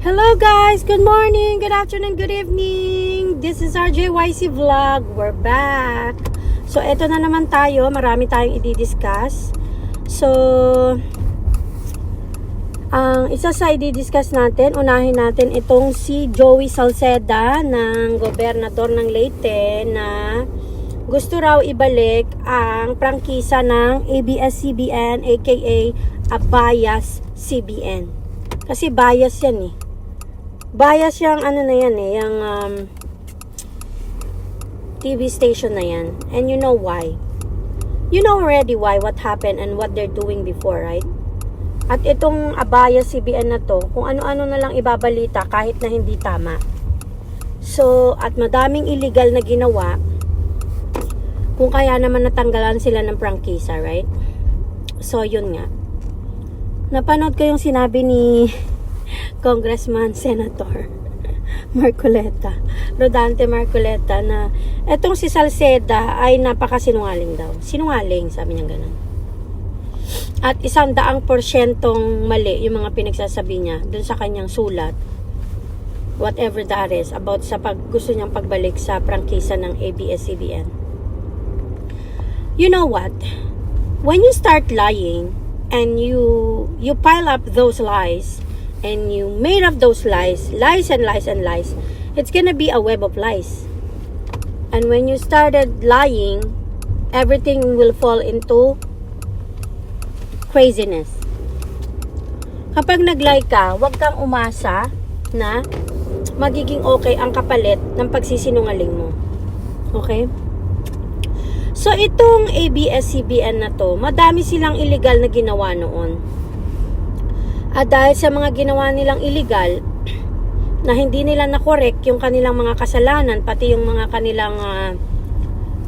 Hello guys! Good morning, good afternoon, good evening! This is RJYC Vlog. We're back. So, eto na naman tayo. Marami tayong i-discuss. So, ang isa sa i-discuss natin, unahin natin itong si Joey Salceda ng gobernador ng Leyte na gusto raw ibalik ang prangkisa ng ABS-CBN aka Abayas CBN. Kasi bias yan eh. Bias yung ano na yan eh, yung TV station na yan. And you know why. You know already why, what happened and what they're doing before, right? At itong Abaya CBN na to, kung ano-ano na lang ibabalita kahit na hindi tama. So, at madaming illegal na ginawa, kung kaya naman natanggalan sila ng prangkisa, right? So, yun nga. Napanood ko yung sinabi ni Congressman Senator Marcoleta, Rodante Marcoleta, na etong si Salceda ay napakasinungaling daw. Sinungaling, sabi niya ganun. At 100% mali yung mga pinagsasabi niya dun sa kanyang sulat, whatever that is, about sa gusto niyang pagbalik sa prangkisa ng ABS-CBN. You know what? When you start lying and you pile up those lies, and you made up those lies and lies, it's gonna be a web of lies. And when you started lying, everything will fall into craziness. Kapag nag-lie ka, huwag kang umasa na magiging okay ang kapalit ng pagsisinungaling mo. Okay? So, itong ABS-CBN na to, madami silang illegal na ginawa noon. At dahil sa mga ginawa nilang illegal, na hindi nila na-correct yung kanilang mga kasalanan, pati yung mga kanilang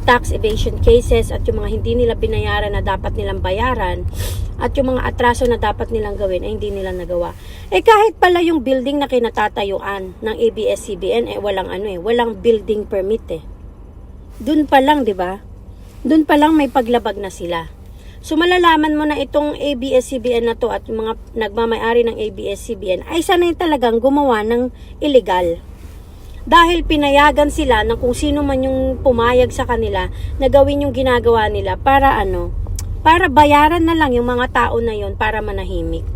tax evasion cases, at yung mga hindi nila binayaran na dapat nilang bayaran, at yung mga atraso na dapat nilang gawin ay hindi nila nagawa. Eh kahit pala yung building na kinatatayuan ng ABS-CBN, walang building permit eh. Dun pa lang, di ba? Dun pa lang may paglabag na sila. So, malalaman mo na itong ABS-CBN na to at yung mga nagmamay-ari ng ABS-CBN ay sanay talagang gumawa ng illegal. Dahil pinayagan sila ng kung sino man yung pumayag sa kanila na gawin yung ginagawa nila para para bayaran na lang yung mga tao na yon para manahimik.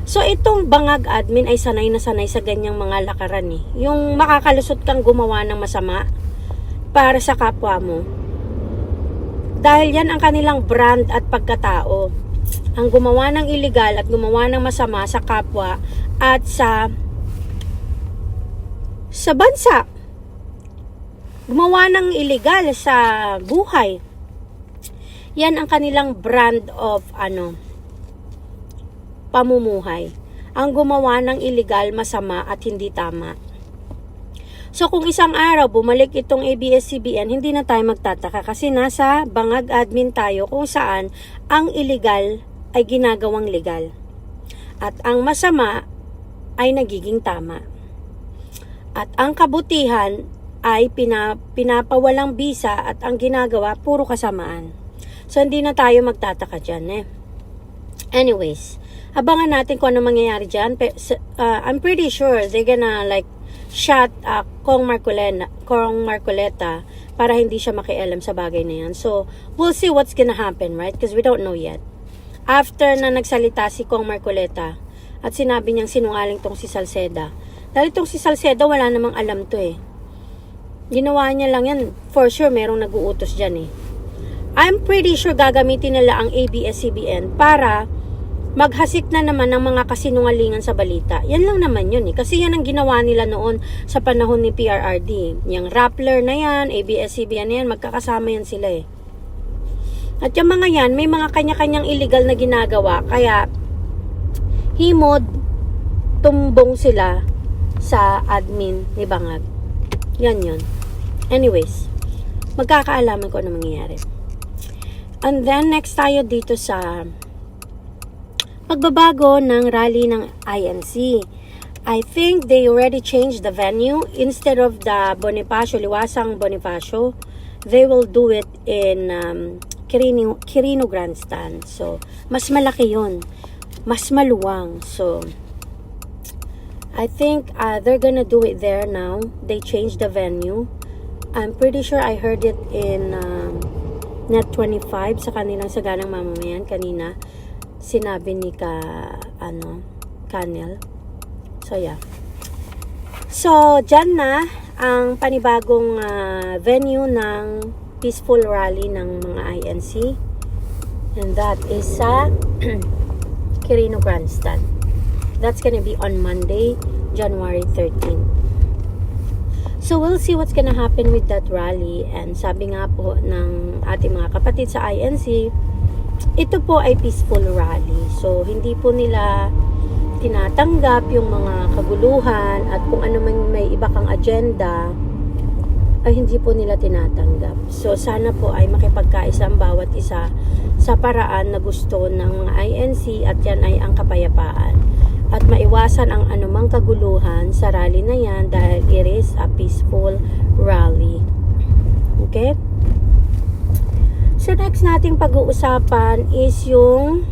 So, itong bangag admin ay sanay na sanay sa ganyang mga lakaran eh. Yung makakalusot kang gumawa ng masama para sa kapwa mo. Dahil yan ang kanilang brand at pagkatao. Ang gumawa ng illegal at gumawa ng masama sa kapwa at sa bansa. Gumawa ng illegal sa buhay. Yan ang kanilang brand of pamumuhay. Ang gumawa ng illegal, masama at hindi tama. So, kung isang araw bumalik itong ABS-CBN, hindi na tayo magtataka kasi nasa bangag admin tayo kung saan ang illegal ay ginagawang legal. At ang masama ay nagiging tama. At ang kabutihan ay pinapawalang bisa at ang ginagawa puro kasamaan. So, hindi na tayo magtataka dyan eh. Anyways, abangan natin kung ano mangyayari dyan. I'm pretty sure they're gonna shot Kong Marcoleta para hindi siya makialam sa bagay na yan. So, we'll see what's gonna happen, right? Because we don't know yet. After na nagsalita si Kong Marcoleta at sinabi niyang sinungaling tong si Salceda. Dahil tong si Salceda, wala namang alam to eh. Ginawa niya lang yan. For sure, merong nag-uutos dyan eh. I'm pretty sure gagamitin nila ang ABS-CBN para maghasik na naman ng mga kasinungalingan sa balita. Yan lang naman yun eh. Kasi yan ang ginawa nila noon sa panahon ni PRRD. Yung Rappler na yan, ABS-CBN na yan, magkakasama yan sila eh. At yung mga yan, may mga kanya-kanyang illegal na ginagawa. Kaya, himod, tumbong sila sa admin ni Bangag. Yan yun. Anyways, magkakaalaman ko ano mangyayari. And then, next tayo dito sa pagbabago ng rally ng INC. I think they already changed the venue. Instead of the Bonifacio, Liwasang Bonifacio, they will do it in Quirino Grandstand. So, mas malaki yun. Mas maluwang. So, I think they're gonna do it there now. They changed the venue. I'm pretty sure I heard it in Net 25 sa kanilang Saganang Mamamayan kanina. Sinabi ni Kanel. So yeah. So dyan na ang panibagong venue ng peaceful rally ng mga INC. And that is sa Quirino Grandstand. That's gonna be on Monday, January 13. So we'll see what's gonna happen with that rally. And sabi nga po ng ating mga kapatid sa INC, ito po ay peaceful rally. So hindi po nila tinatanggap yung mga kaguluhan at kung ano man may iba kang agenda ay hindi po nila tinatanggap. So sana po ay makipagkaisa ang bawat isa sa paraan na gusto ng mga INC at yan ay ang kapayapaan. At maiwasan ang anumang kaguluhan sa rally na yan dahil it is a peaceful rally. Okay? So next nating pag-uusapan is yung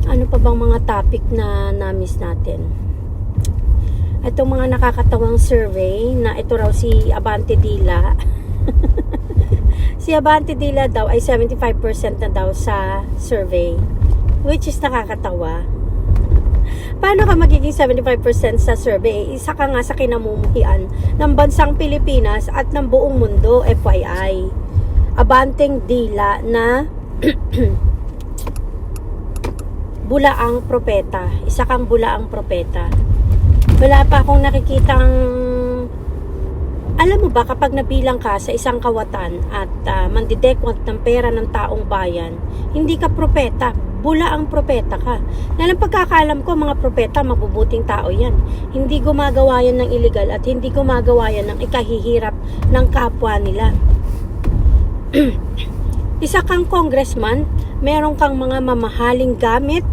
ano pa bang mga topic na na-miss natin. Itong mga nakakatawang survey na ito raw si Abante Dila. Si Abante Dila daw ay 75% na daw sa survey, which is nakakatawa. Paano ka magiging 75% sa survey? Isa ka nga sa kinamumuhian ng bansang Pilipinas at ng buong mundo, FYI. Abanteng Dila na bulaang propeta. Isa kang bulaang propeta. Wala pa akong nakikitang... Alam mo ba, kapag nabilang ka sa isang kawatan at mandidekwat ng pera ng taong bayan, hindi ka propeta, bulaang propeta ka. Nalang pagkakalam ko, mga propeta, mabubuting tao yan. Hindi gumagawa yan ng illegal at hindi gumagawa yan ng ikahihirap ng kapwa nila. Isa kang congressman, meron kang mga mamahaling gamit,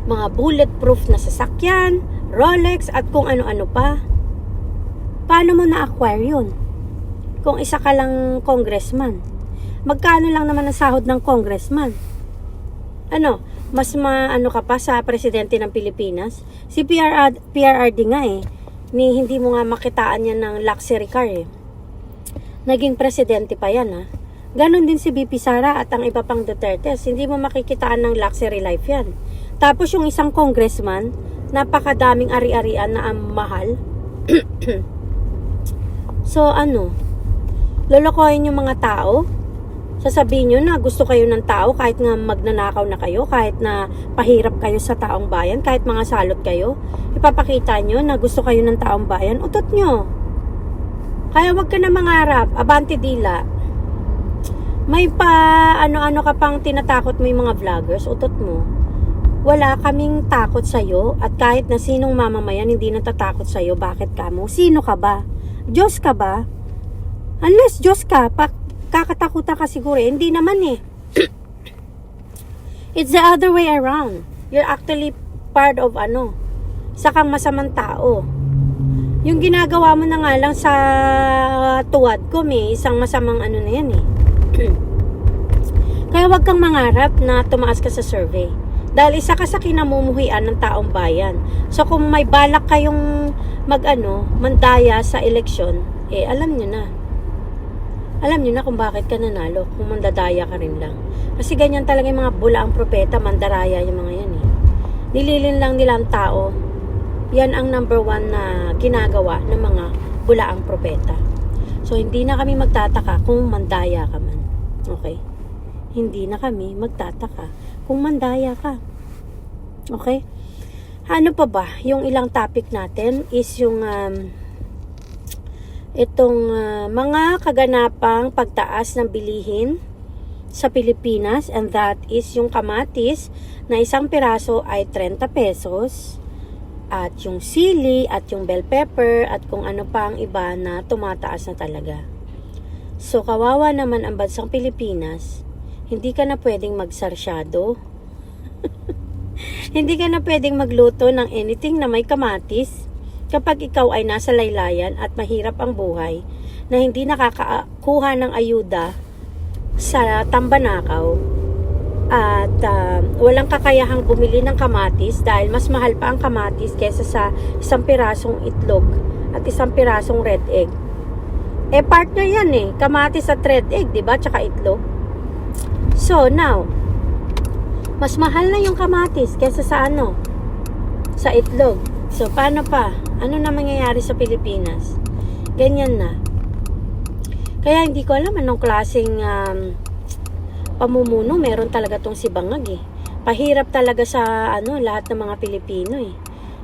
mga bulletproof na sasakyan, Rolex at kung ano-ano pa. Paano mo na-acquire yun? Kung isa ka lang congressman. Magkano lang naman ang sahod ng congressman? Ano, mas maano ka pa sa presidente ng Pilipinas? Si PRRD nga hindi mo nga makitaan yan ng luxury car Naging presidente pa yan Ganon din si BP Sara at ang iba pang Dutertes. Hindi mo makikitaan ng luxury life yan. Tapos yung isang congressman, napakadaming ari-arian na ang mahal. So lolokohin yung mga tao? Sasabihin nyo na gusto kayo ng tao kahit nga magnanakaw na kayo, kahit na pahirap kayo sa taong bayan, kahit mga salot kayo, ipapakita nyo na gusto kayo ng taong bayan, utot nyo. Kaya wag ka na mangarap, Abante Dila. May ano-ano ka pang tinatakot mo yung mga vloggers, utot mo. Wala kaming takot sa'yo at kahit na sinong mamamayan hindi natatakot sa'yo, bakit ka mo? Sino ka ba? Diyos ka ba? Unless Diyos ka, kakatakutan ka siguro. Hindi naman It's the other way around. You're actually part of isa kang masamang tao. Yung ginagawa mo na nga lang sa tuwad ko, isang masamang na yan Kaya wag kang mangarap na tumaas ka sa survey. Dahil isa ka sa kinamumuhian ng taong bayan. So kung may balak kayong mandaya sa eleksyon, alam nyo na. Alam nyo na kung bakit ka nanalo, kung mandadaya ka rin lang. Kasi ganyan talaga yung mga bulaang propeta, mandaraya yung mga yan Nililin lang nila ang tao. Yan ang number 1 na ginagawa ng mga bulaang propeta. So hindi na kami magtataka kung mandaya ka man. Okay? Hindi na kami magtataka kung mandaya ka. Okay? Ano pa ba? Yung ilang topic natin is yung itong mga kaganapang pagtaas ng bilihin sa Pilipinas, and that is yung kamatis na isang piraso ay 30 pesos at yung sili at yung bell pepper at kung ano pa ang iba na tumataas na talaga. So kawawa naman ang bansang Pilipinas. Hindi ka na pwedeng magsarsyado. Hindi ka na pwedeng magluto ng anything na may kamatis kapag ikaw ay nasa laylayan at mahirap ang buhay na hindi nakakakuha ng ayuda sa Tambanakaw. at walang kakayahang bumili ng kamatis dahil mas mahal pa ang kamatis kaysa sa isang pirasong itlog at isang pirasong red egg. Partner yan kamatis at red egg, diba? Tsaka itlog. So now, mas mahal na yung kamatis kaysa sa sa itlog. So paano pa? Ano na mangyayari sa Pilipinas? Ganyan na. Kaya hindi ko alam anong klaseng pamumuno meron talaga tong si Bangag Pahirap talaga sa lahat ng mga Pilipino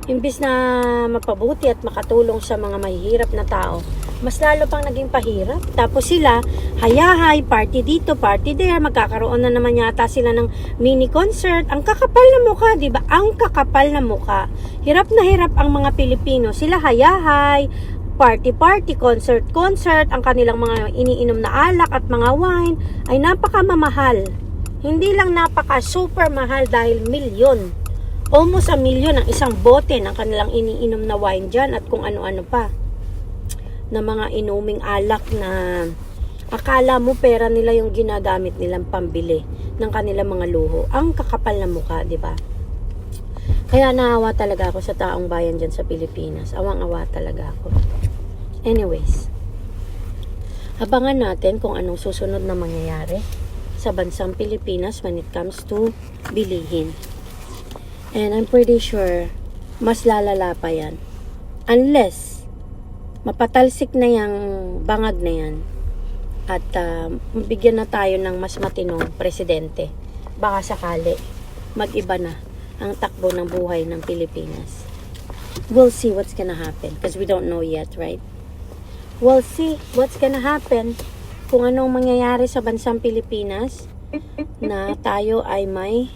Imbis na mapabuti at makatulong sa mga mahihirap na tao, mas lalo pang naging pahirap. Tapos sila, hayahay, party dito, party there, magkakaroon na naman yata sila ng mini concert. Ang kakapal na mukha, di ba? Ang kakapal na mukha. Hirap na hirap ang mga Pilipino. Sila hayahay, party, concert, ang kanilang mga iniinom na alak at mga wine ay napakamamahal. Hindi lang super mahal dahil milyon. Almost 1 million ang isang bote ng kanilang iniinom na wine dyan at kung ano-ano pa. Na mga inuming alak na akala mo pera nila yung ginagamit nilang pambili ng kanilang mga luho. Ang kakapal na mukha, di ba? Kaya naawa talaga ako sa taong bayan dyan sa Pilipinas. Awang-awa talaga ako. Anyways, abangan natin kung anong susunod na mangyayari sa bansang Pilipinas when it comes to bilihin. And I'm pretty sure mas lalala pa yan. Unless mapatalsik na yung bangag na yan at mabigyan na tayo ng mas matinong presidente. Baka sakali mag-iba na ang takbo ng buhay ng Pilipinas. We'll see what's gonna happen because we don't know yet, right? We'll see what's gonna happen kung anong mangyayari sa bansang Pilipinas na tayo ay may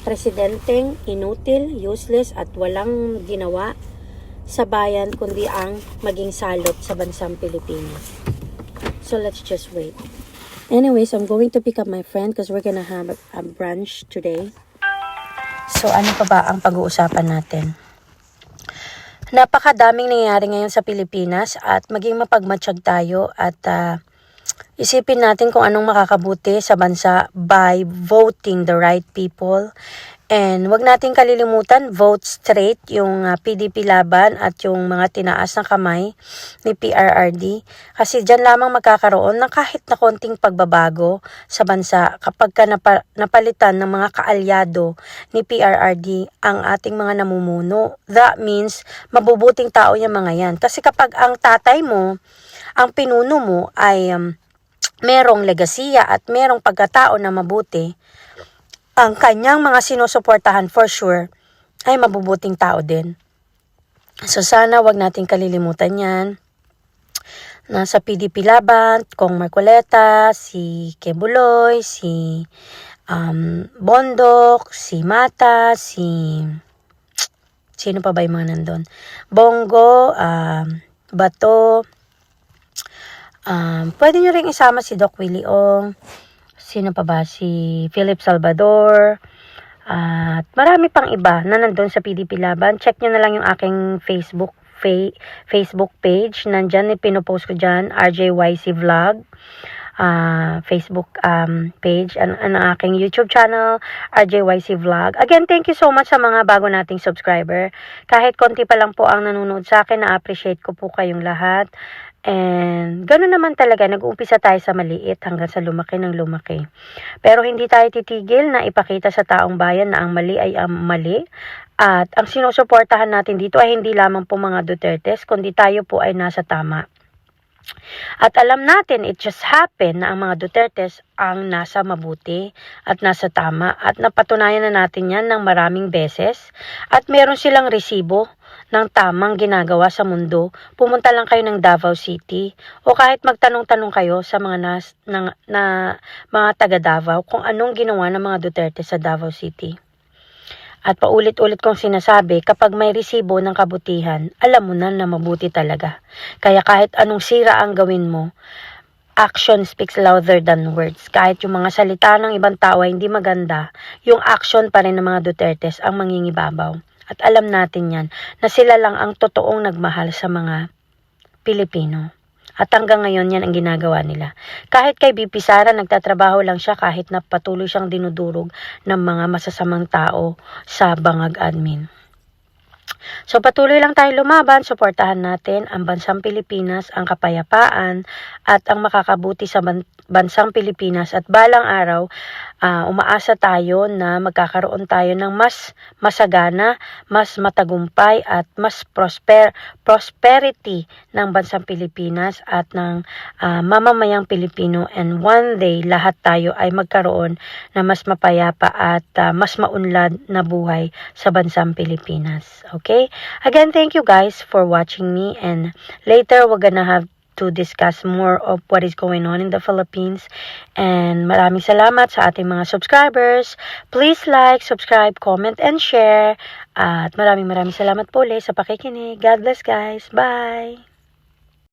presidenteng inutil, useless at walang ginawa sa bayan kundi ang maging salot sa bansang Pilipinas. So let's just wait. Anyways, I'm going to pick up my friend because we're gonna have a brunch today. So ano pa ba ang pag-uusapan natin? Napakadaming nangyayari ngayon sa Pilipinas at maging mapagmatsyag tayo at isipin natin kung anong makakabuti sa bansa by voting the right people. And wag natin kalilimutan, vote straight yung PDP laban at yung mga tinaas ng kamay ni PRRD. Kasi dyan lamang magkakaroon ng kahit na konting pagbabago sa bansa kapag ka napalitan ng mga kaalyado ni PRRD ang ating mga namumuno. That means mabubuting tao yung mga yan. Kasi kapag ang tatay mo, ang pinuno mo ay merong legasiya at merong pagkatao na mabuti, ang kanyang mga sinusuportahan for sure ay mabubuting tao din. So sana wag nating kalilimutan yan. Nasa PDP laban, Kong Marcoleta, si Kebuloy, si Bondok, si Mata, sino pa ba yung mga nandun? Bongo, Bato, pwede nyo rin isama si Doc Willie Ong, sino pa ba? Si Philip Salvador, at marami pang iba na nandun sa PDP Laban. Check nyo na lang yung aking Facebook page. Nandyan, pinopost ko dyan, RJYC Vlog. Facebook page, ang aking YouTube channel, RJYC Vlog. Again, thank you so much sa mga bago nating subscriber. Kahit konti pa lang po ang nanonood sa akin, na-appreciate ko po kayong lahat. And gano'n naman talaga, nag-uumpisa tayo sa maliit hanggang sa lumaki ng lumaki. Pero hindi tayo titigil na ipakita sa taong bayan na ang mali ay ang mali. At ang sinusuportahan natin dito ay hindi lamang po mga Dutertes, kundi tayo po ay nasa tama. At alam natin, it just happened na ang mga Dutertes ang nasa mabuti at nasa tama. At napatunayan na natin yan ng maraming beses. At meron silang resibo ng tamang ginagawa sa mundo. Pumunta lang kayo ng Davao City o kahit magtanong-tanong kayo sa mga mga taga Davao kung anong ginawa ng mga Duterte sa Davao City. At paulit-ulit kong sinasabi, kapag may resibo ng kabutihan, alam mo na mabuti talaga. Kaya kahit anong sira ang gawin mo, action speaks louder than words. Kahit yung mga salita ng ibang tao ay hindi maganda, yung action pa rin ng mga Dutertes ang mangingibabaw. At alam natin yan, na sila lang ang totoong nagmahal sa mga Pilipino. At hanggang ngayon, yan ang ginagawa nila. Kahit kay BP Sara, nagtatrabaho lang siya kahit na patuloy siyang dinudurog ng mga masasamang tao sa bangag admin. So patuloy lang tayo lumaban, suportahan natin ang bansang Pilipinas, ang kapayapaan at ang makakabuti sa bansang Pilipinas at balang araw, umaasa tayo na magkakaroon tayo ng mas masagana, mas matagumpay at mas prosperity ng bansang Pilipinas at ng mamamayang Pilipino, and one day lahat tayo ay magkaroon na mas mapayapa at mas maunlad na buhay sa bansang Pilipinas. Okay? Again, thank you guys for watching me, and later we're gonna have to discuss more of what is going on in the Philippines. And maraming salamat sa ating mga subscribers. Please like, subscribe, comment, and share. At maraming salamat po ulit sa pakikinig. God bless guys. Bye!